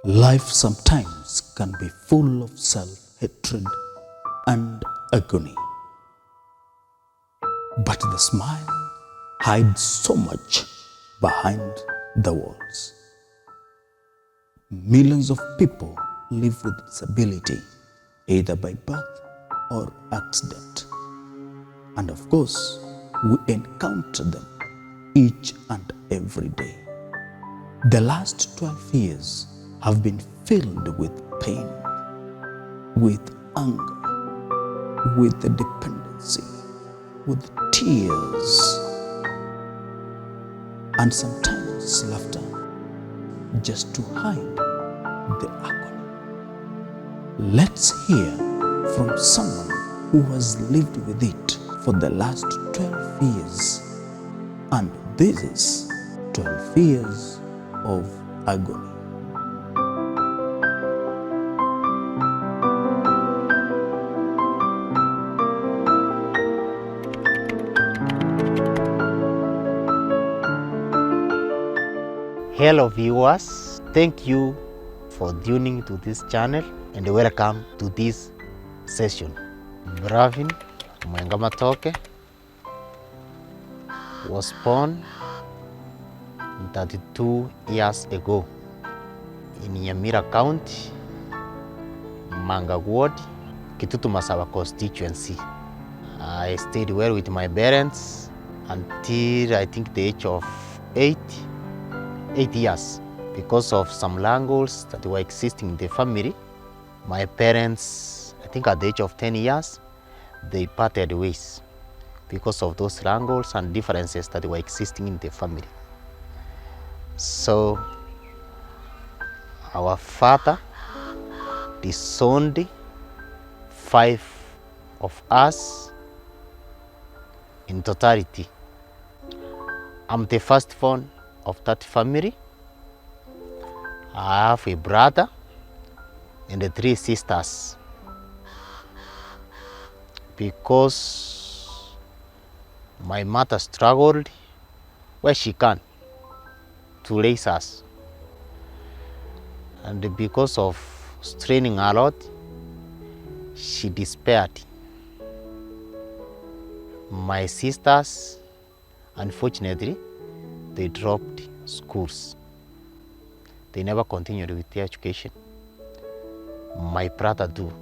Life sometimes can be full of self-hatred and agony. But the smile hides so much behind the walls. Millions of people live with disability, either by birth or accident. And of course, we encounter them each and every day. The last 12 years have been filled with pain, with anger, with dependency, with tears, and sometimes laughter, just to hide the agony. Let's hear from someone who has lived with it for the last 12 years. And this is 12 years of agony. Hello viewers, thank you for tuning to this channel and welcome to this session. Pryavyn Matoke was born 32 years ago in Nyamira County, Manga Ward, Kitutu Masawa constituency. I stayed well with my parents until I think the age of 8 years. Because of some wrangles that were existing in the family, my parents, I think at the age of 10 years, they parted ways because of those wrangles and differences that were existing in the family. So our father disowned 5 of us in totality. I'm the firstborn of that family. I have a brother and 3 sisters. Because my mother struggled where she can to raise us, and because of straining a lot, she despaired. My sisters, unfortunately, they dropped schools. They never continued with their education. My brother too.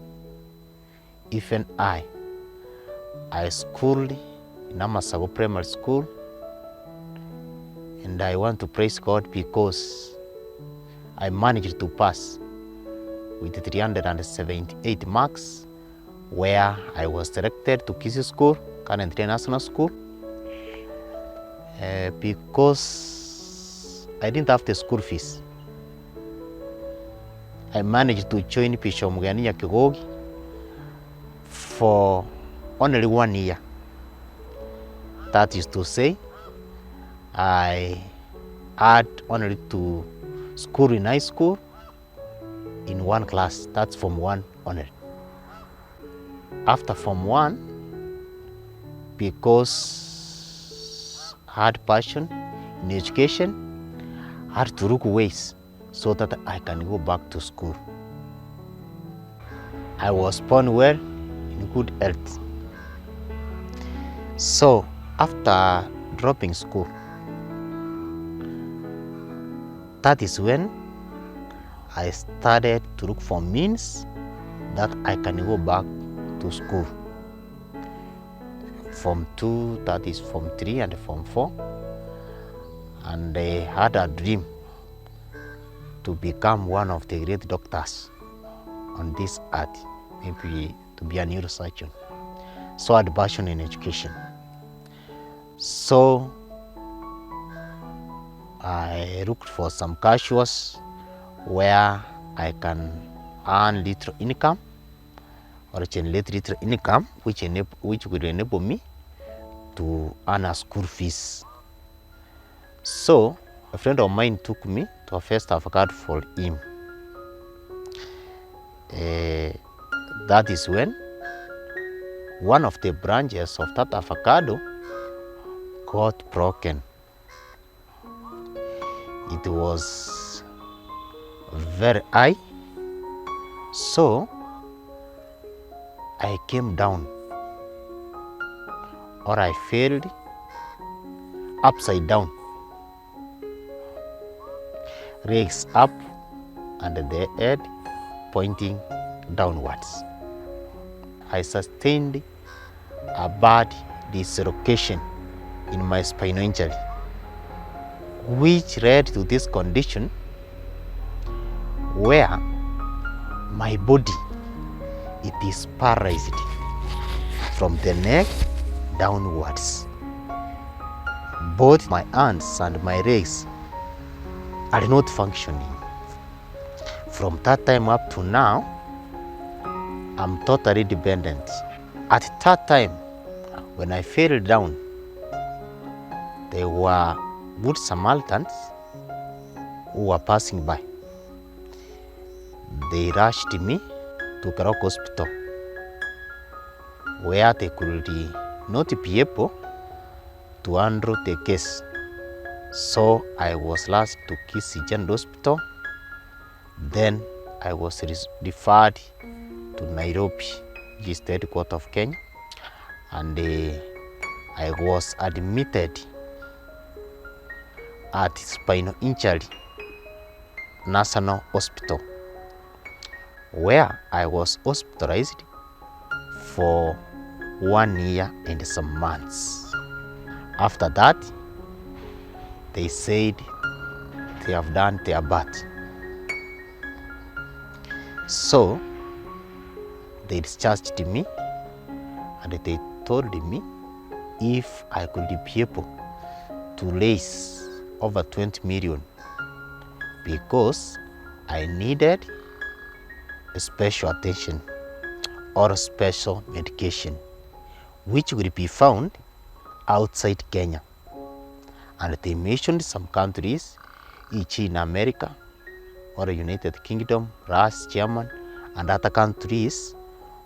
Even I schooled in Amasago Primary School, and I want to praise God because I managed to pass with 378 marks, where I was selected to Kisi School, current international school, because I didn't have the school fees. I managed to join Bishop Mugani Kigogi for only 1 year. That is to say, I had only to school in high school in 1 class. That's Form 1 only. After Form 1, because I had passion in education, I had to look ways so that I can go back to school. I was born well, in good health. So after dropping school, that is when I started to look for means that I can go back to school. Form 2, that is Form 3 and Form 4. And I had a dream to become one of the great doctors on this earth, maybe to be a neurosurgeon. So I had passion in education. So I looked for some casuals where I can earn little income or generate little income, which will enable me to earn a school fees. So a friend of mine took me to a first avocado for him. That is when one of the branches of that avocado got broken. It was very high. So I came down, or I fell upside down, legs up and the head pointing downwards. I sustained a bad dislocation in my spinal injury, which led to this condition where my body, it is paralyzed from the neck downwards. Both my hands and my legs are not functioning. From that time up to now, I'm totally dependent. At that time, when I fell down, there were good Samaritans who were passing by. They rushed me to Karok Hospital, where they could not be able to handle the case. So I was rushed to Kisii General Hospital. Then I was referred to Nairobi, which is the headquarters of Kenya, and I was admitted at Spinal Injury National Hospital, where I was hospitalized for 1 year and some months. After that, they said they have done their part. So they discharged me and they told me if I could be able to raise over 20 million because I needed a special attention or a special medication which would be found outside Kenya. And they mentioned some countries, each in America or the United Kingdom, Russia, Germany, and other countries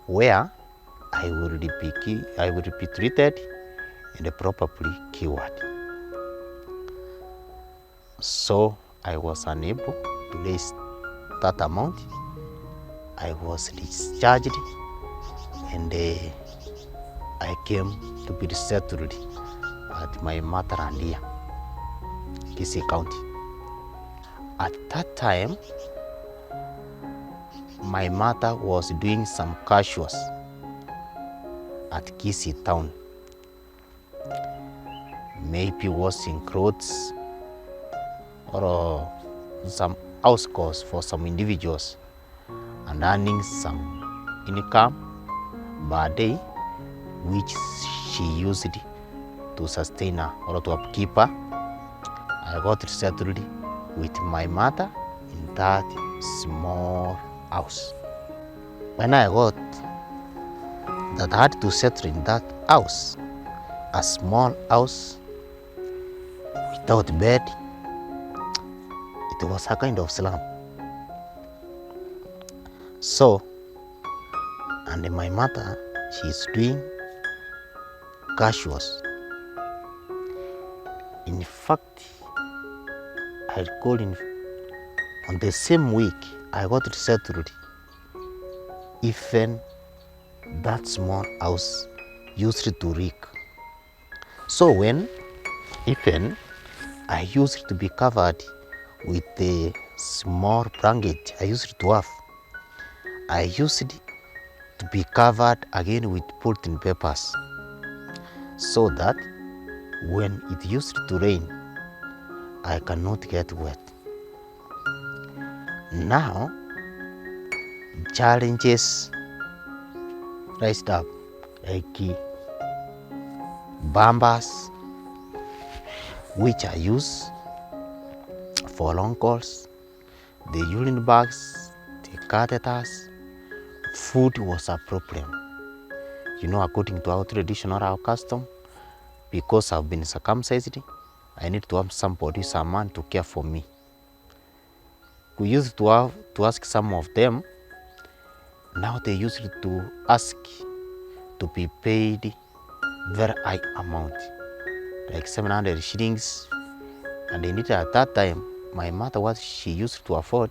where I will be treated and probably cured. So I was unable to raise that amount. I was discharged and I came to be resettled at my motherland here, Kisii County. At that time, my mother was doing some casuals at Kisii town, maybe washing clothes or some house calls for some individuals and earning some income per day, which she used to sustain her or to upkeep her. I got resettled with my mother in that small house. When I got that I had to settle in that house, a small house without bed, it was a kind of slum. So, and my mother, she's doing casuals. In fact, I recall on the same week I got resettled, even that small house used to leak. So when even I used to be covered with the small blanket I used to have, I used to be covered again with polythene papers so that when it used to rain, I cannot get wet. Now, challenges raised up like bumpers, which I use for long calls, the urine bags, the catheters. Food was a problem. You know, according to our tradition or our custom, because I've been circumcised, I need to have somebody, some man to care for me. We used to ask some of them. Now they used to ask to be paid very high amount, like 700 shillings. And indeed at that time, my mother, what she used to afford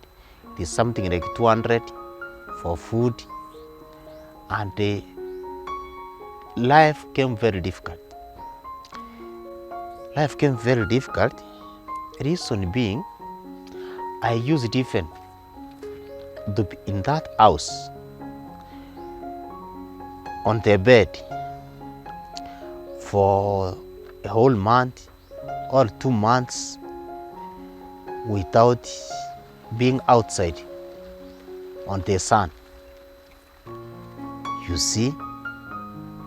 there's something like 200 for food, and life came very difficult. Life came very difficult. Reason being, I used even to be in that house on the bed for a whole month or 2 months without being outside on the sun. You see,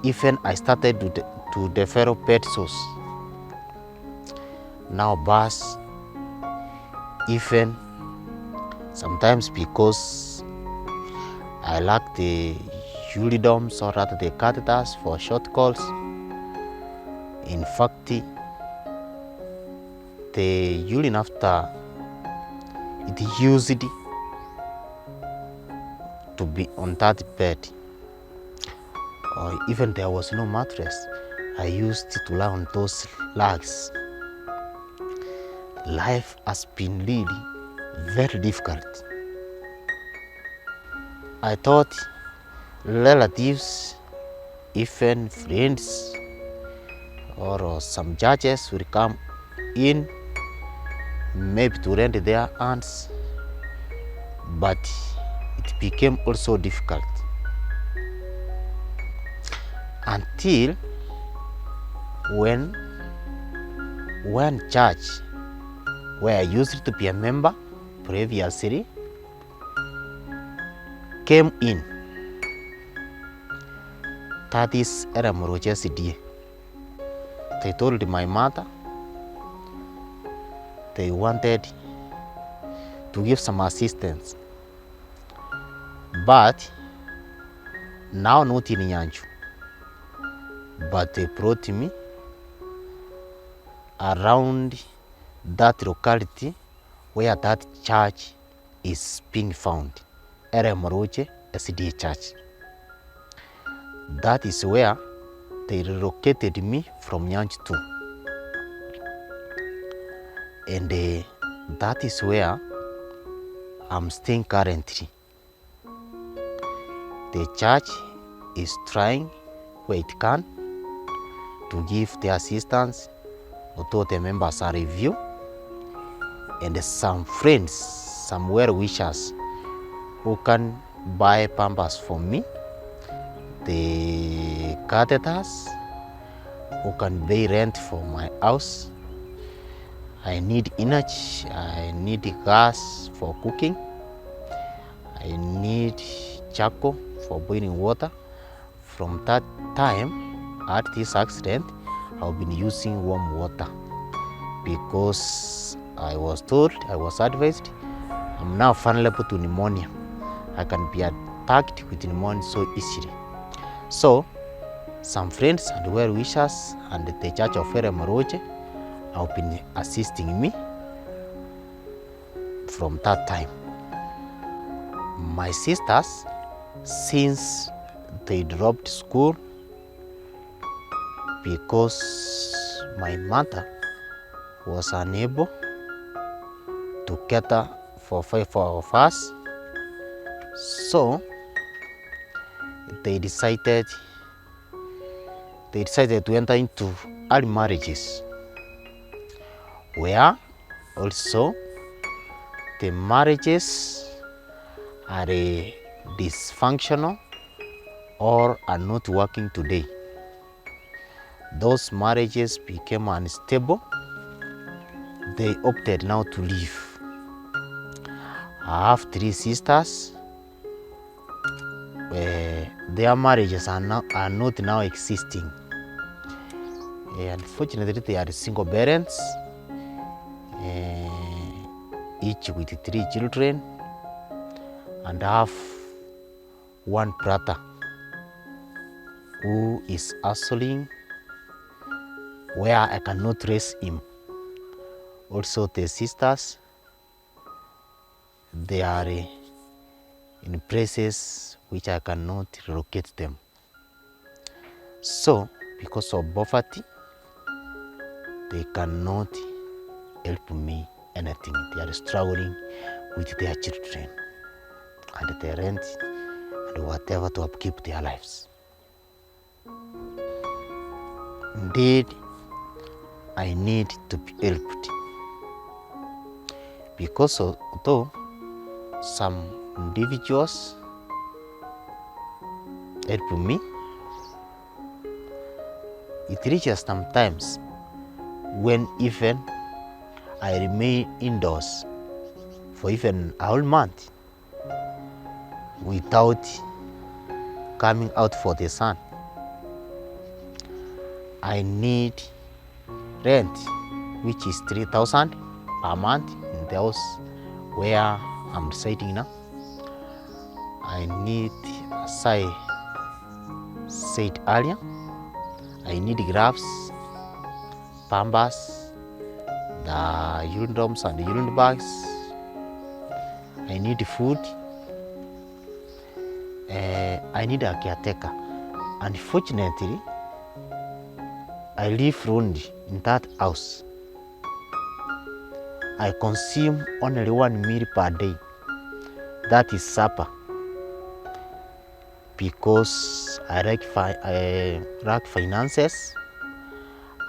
even I started to develop pet sores. Now bus, even sometimes because I lack the uridums or rather the catheters for short calls. In fact, the urine after it used to be on that bed, or even there was no mattress, I used to lie on those lags. Life has been really very difficult. I thought relatives, even friends, or some judges will come in, maybe to rent their hands, but it became also difficult until when one church where I used to be a member previously came in. That is Eramoroche. They told my mother they wanted to give some assistance, but now not in Nyanju, but they brought me around that locality where that church is being found, Eramoroche SDA Church. That is where they relocated me from Nyanju to. And that is where I'm staying currently. The church is trying where it can to give the assistance, although the members are review, and some friends, some well-wishers who can buy pampers for me, the catheters, who can pay rent for my house. I need energy, I need gas for cooking, I need charcoal for boiling water. From that time, at this accident, I've been using warm water because I was told, I was advised, I'm now vulnerable to pneumonia. I can be attacked with pneumonia so easily. So, some friends and well-wishers and the Church of Eramoroche have been assisting me from that time. My sisters, since they dropped school because my mother was unable to cater for 5 of us, so they decided to enter into early marriages, where also the marriages are dysfunctional or are not working today. Those marriages became unstable. They opted now to leave. I have 3 sisters. Their marriages are not now existing. Unfortunately, they are single parents, each with 3 children, and I have one brother who is hustling where I cannot raise him. Also the sisters, they are in places which I cannot relocate them. So, because of poverty, they cannot help me anything. They are struggling with their children and their rent and whatever to upkeep their lives. Indeed, I need to be helped, because although some individuals help me, it reaches sometimes when even I remain indoors for even a whole month without coming out for the sun. I need rent, which is 3,000 per month in the house where I'm residing now. I need, as I said earlier, I need gloves, Pampers, the urine drums and the urine bags. I need food. I need a caretaker. Unfortunately, I live lonely in that house. I consume only 1 meal per day. That is supper. Because I lack finances,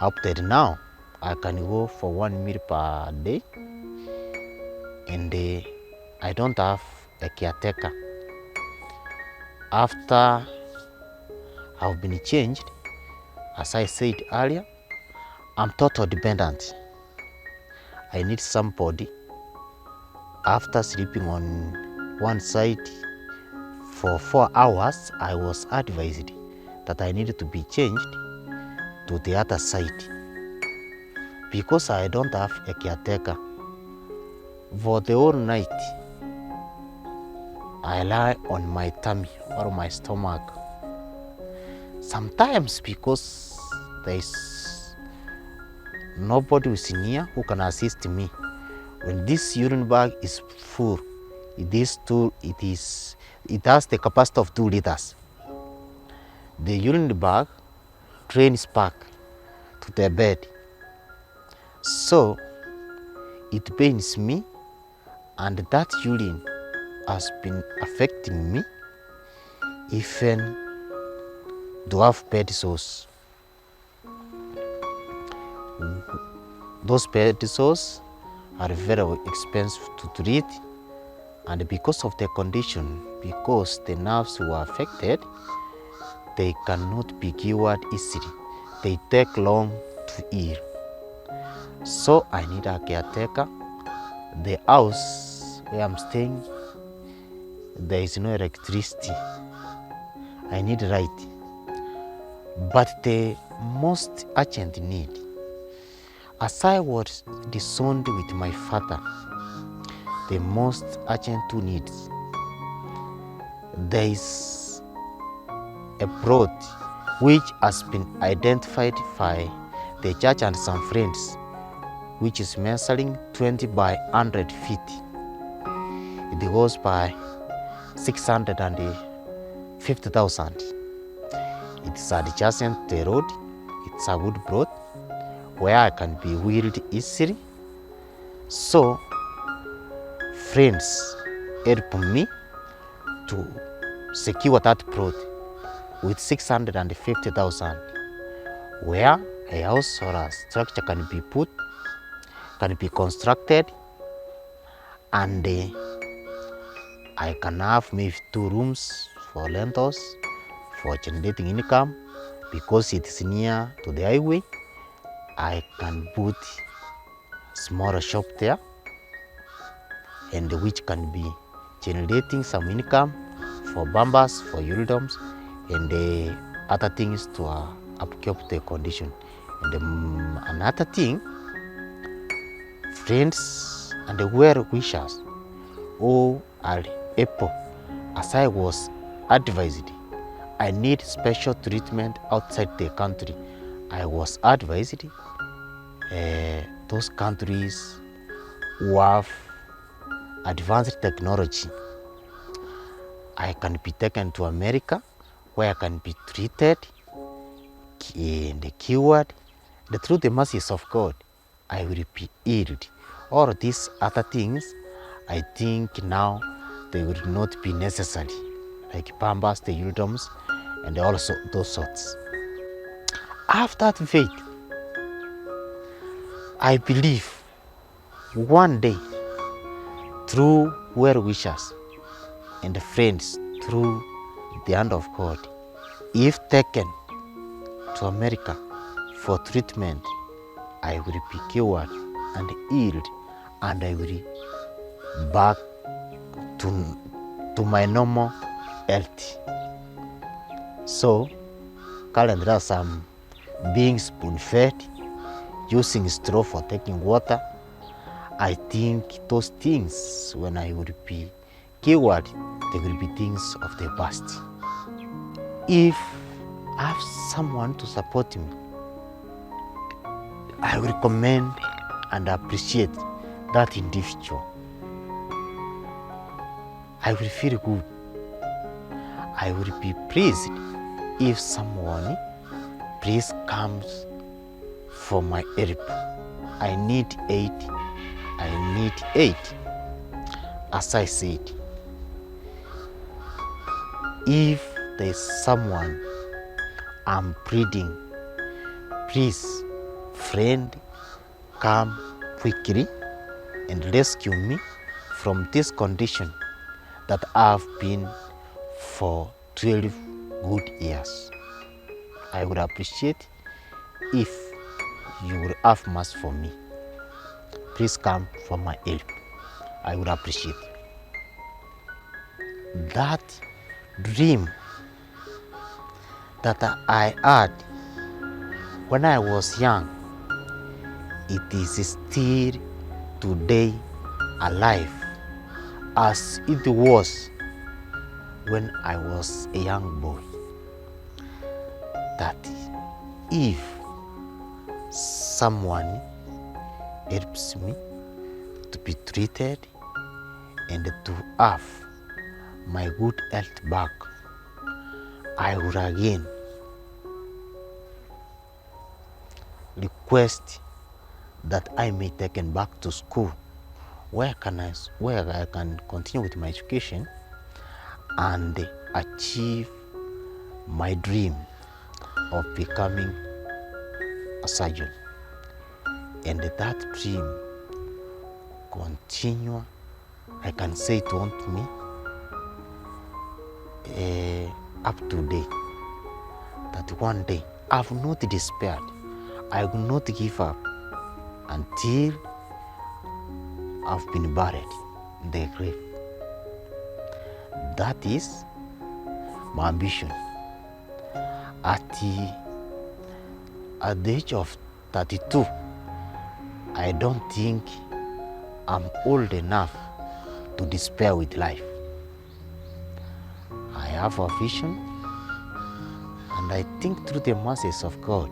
up till now, I can go for 1 meal per day, and I don't have a caretaker. After I've been changed, as I said earlier, I'm total dependent. I need somebody. After sleeping on one side for 4 hours, I was advised that I needed to be changed to the other side, because I don't have a caretaker. For the whole night, I lie on my tummy or my stomach. Sometimes because there is nobody who's near who can assist me. When this urine bag is full, it has the capacity of 2 liters. The urine bag drains back to the bed. So it pains me, and that urine has been affecting me even to have bed sores. Those bed sores are very expensive to treat, and because of the condition, because the nerves were affected, they cannot be cured easily. They take long to heal. So I need a caretaker. The house where I'm staying, there is no electricity. I need light. But the most urgent need, as I was disowned with my father, the most urgent 2 needs, there is a plot which has been identified by the church and some friends, which is measuring 20 by 100 feet. It goes by 650,000. It's adjacent to the road. It's a good plot where I can be wheeled easily. So friends help me to secure that plot with 650,000, where a house or a structure can be put, can be constructed, and I can have maybe 2 rooms for rentals, for generating income. Because it is near to the highway, I can put smaller shop there, and which can be generating some income for bambas, for urinoms, and other things to upkeep the condition. And another thing, friends and well-wishers who are able, as I was advised, I need special treatment outside the country. I was advised those countries who have advanced technology. I can be taken to America, where I can be treated and cured. And through the mercies of God, I will be healed. All these other things I think now they will not be necessary, like Pampers, the uniforms, and also those sorts. I have that faith. I believe one day, through well wishers and friends, through the hand of God, if taken to America for treatment, I will be cured and healed, and I will back to my normal health. So currently as I'm being spoon-fed, using straw for taking water, I think those things, when I will be cured, they will be things of the past. If I have someone to support me, I will commend and appreciate that individual. I will feel good. I will be pleased if someone please comes for my help. I need aid. I need aid. As I said, if there's someone I'm pleading, please, friend, come quickly and rescue me from this condition that I've been for 12 good years. I would appreciate if you will have mercy for me. Please come for my help. I would appreciate. That dream that I had when I was young, it is still today alive as it was when I was a young boy. That if someone helps me to be treated and to have my good health back, I will again request that I may taken back to school where I can continue with my education and achieve my dream of becoming a surgeon. And that dream continue, I can say it haunt me up to date. That one day I have not despaired. I will not give up until I've been buried in the grave. That is my ambition. At the age of 32, I don't think I'm old enough to despair with life. I have a vision, and I think through the mercies of God,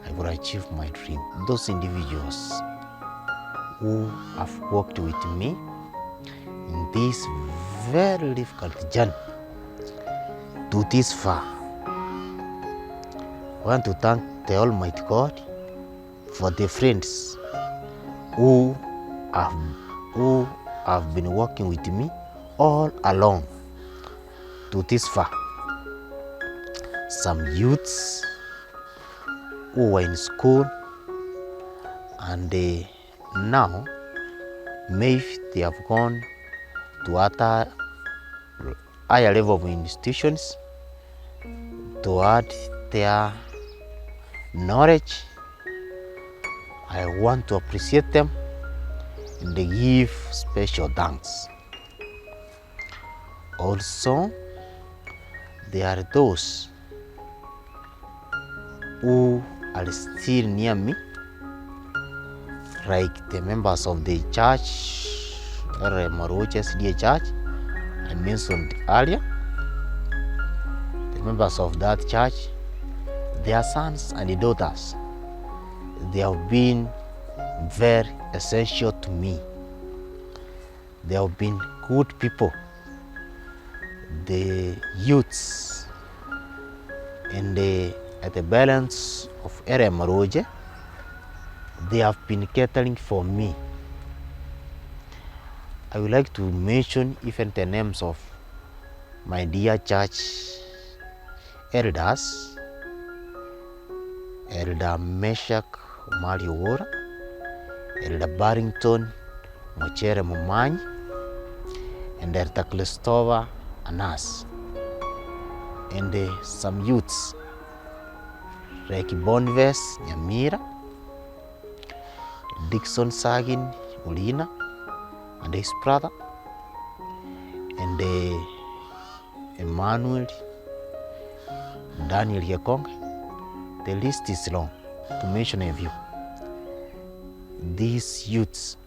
I will achieve my dream. Those individuals who have worked with me in this very difficult journey to this far, I want to thank the Almighty God for the friends who have been working with me all along to this far. Some youths who were in school and now maybe they have gone to other higher level of institutions to add their knowledge. I want to appreciate them and give special thanks. Also, there are those who are still near me, like the members of the church, Maroche SDA Church, I mentioned earlier. The members of that church, their sons and daughters, they have been very essential to me. They have been good people. The youths and at the balance of area Maroje, they have been catering for me. I would like to mention even the names of my dear church elders, Elder Meshach Mariwora, Elder Barrington Mochere Mumanyi, and Elder Christopher Anas, and some youths like Bonives Nyamira, Dixon Sagin Ulina, and his brother, and Emmanuel Daniel Yekong. The list is long to mention a few. These youths,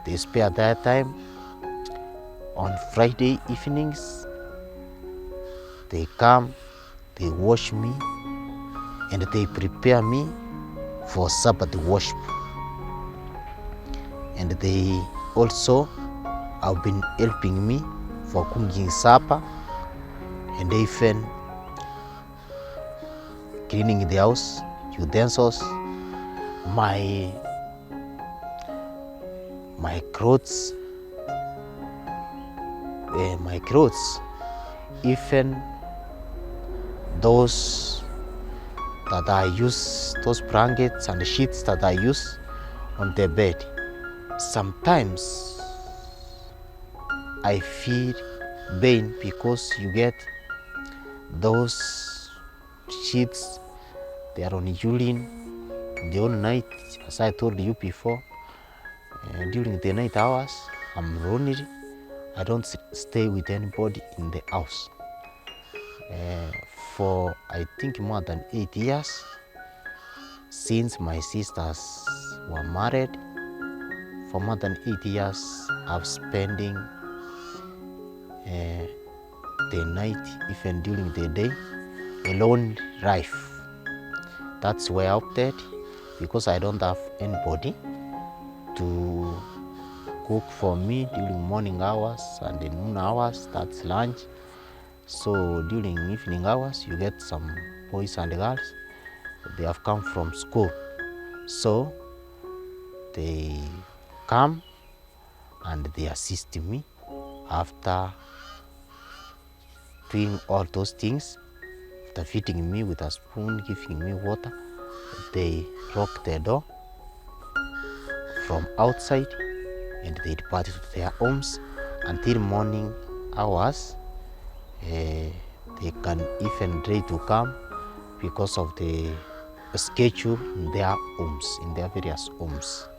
they spare their time on Friday evenings. They come, they wash me, and they prepare me for Sabbath worship. And they also have been helping me for cooking supper and even cleaning the house, utensils, my clothes, even those that I use, those blankets and sheets that I use on the bed. Sometimes I feel pain because you get those sheets, they are on urine the whole night. As I told you before, during the night hours, I'm lonely. I don't stay with anybody in the house. For I think more than 8 years, since my sisters were married, for more than 8 years, I've spending the night, even during the day, alone life. That's why I opted, because I don't have anybody to cook for me during morning hours and the noon hours, that's lunch. So during evening hours, you get some boys and girls, they have come from school. So they come and they assist me after doing all those things. After feeding me with a spoon, giving me water, they lock the door from outside and they depart to their homes until morning hours. They can even try to come because of the schedule in their homes, in their various homes.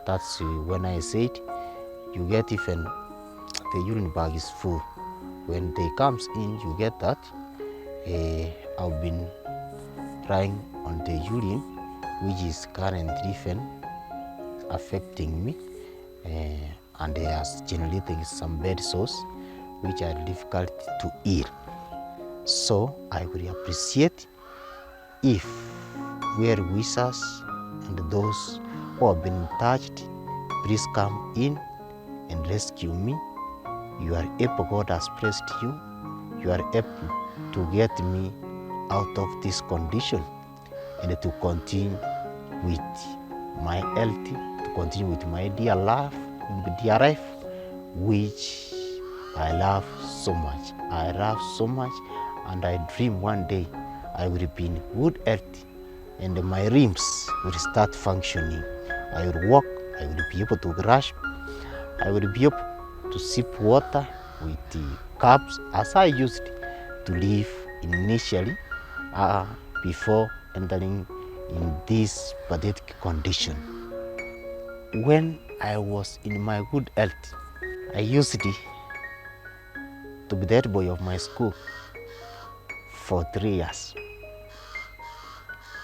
That's when I said you get even the urine bag is full. When they comes in, you get that I've been trying on the urine, which is currently even affecting me, and they are generating some bad sores which are difficult to heal. So I would appreciate if well wishers and those who have been touched, please come in and rescue me. You are able, God has blessed you. You are able to get me out of this condition and to continue with my health, to continue with my dear life, which I love so much. I love so much, and I dream one day I will be in good health and my limbs will start functioning. I will walk, I will be able to grasp, I will be able to sip water with the cups as I used to live initially before entering in this pathetic condition. When I was in my good health, I used to be the head boy of my school for 3 years.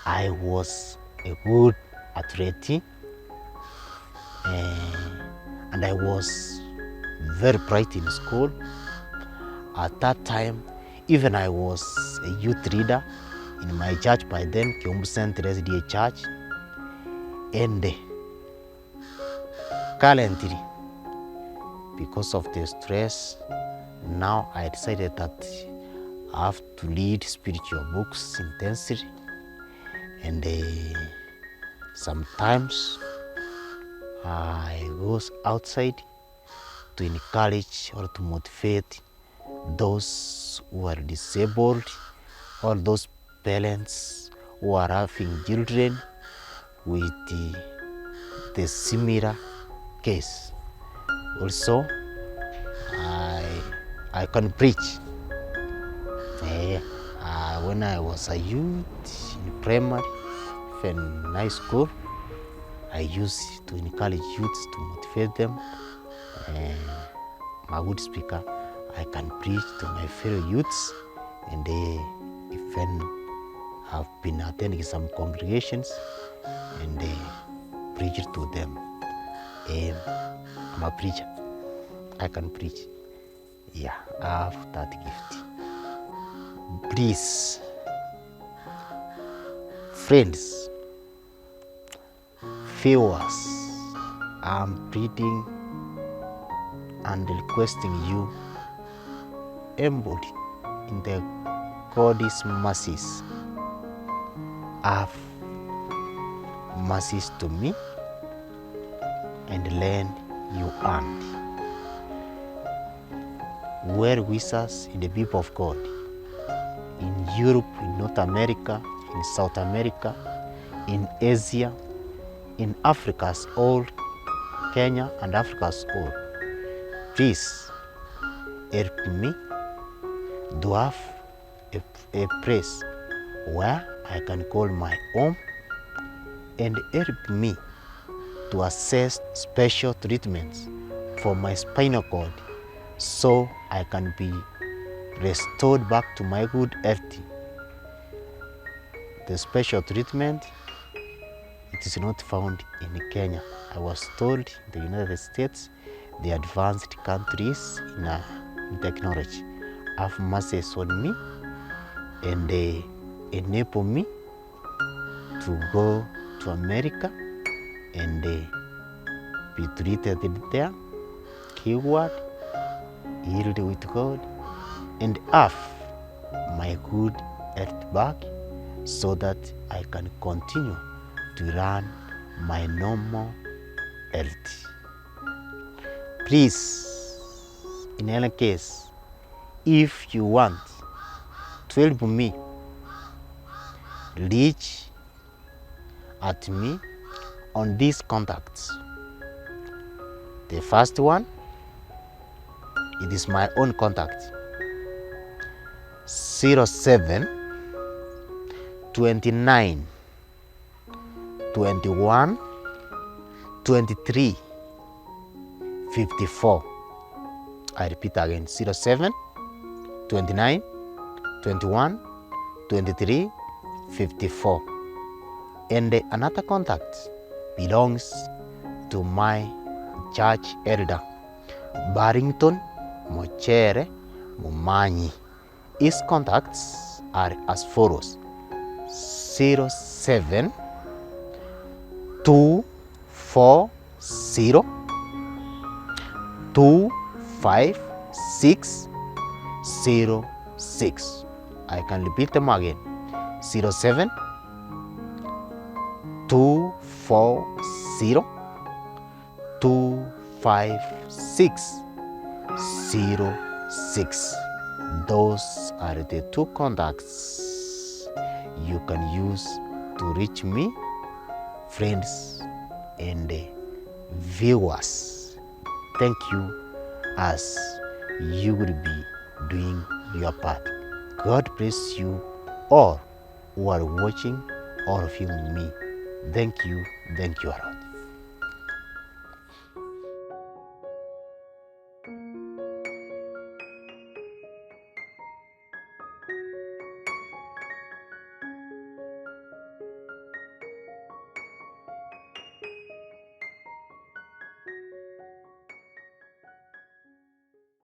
I was a good athlete, and I was very bright in school. At that time, even I was a youth leader in my church by then, Kiumbu Central SDA Church. And currently, because of the stress, now I decided that I have to read spiritual books intensely. And sometimes I goes outside to encourage or to motivate those who are disabled, or those parents who are having children with the similar case. Also, I can preach. When I was a youth in primary and high school, I used to encourage youths to motivate them. I'm a good speaker. I can preach to my fellow youths, and even have been attending some congregations and preach to them. I'm a preacher. I can preach. Yeah, I have that gift. Please, friends, viewers, I'm pleading and requesting you, embody in the God's mercies, have mercies to me and lend you hand. Well wishers in the people of God, in Europe, in North America, in South America, in Asia, in Africa's all, Kenya and Africa's all. Please help me to have a place where I can call my home, and help me to access special treatments for my spinal cord so I can be restored back to my good health. The special treatment, it is not found in Kenya. I was told in the United States, the advanced countries in technology, have mercy on me and enable me to go to America and be treated there, cured, healed with God, and have my good health back so that I can continue to run my normal health. Please, in any case, if you want to help me, reach at me on these contacts. The first one, it is my own contact, 07 29 21 23 54. I repeat again, 07 29 21 23 54. And another contact belongs to my church elder, Barrington Mochere Mumanyi. His contacts are as follows: 07 240 25606. I can repeat them again: 07 240 25606. Those are the two contacts you can use to reach me, friends and viewers. Thank you, as you will be doing your part. God bless you all who are watching or viewing me. Thank you a lot.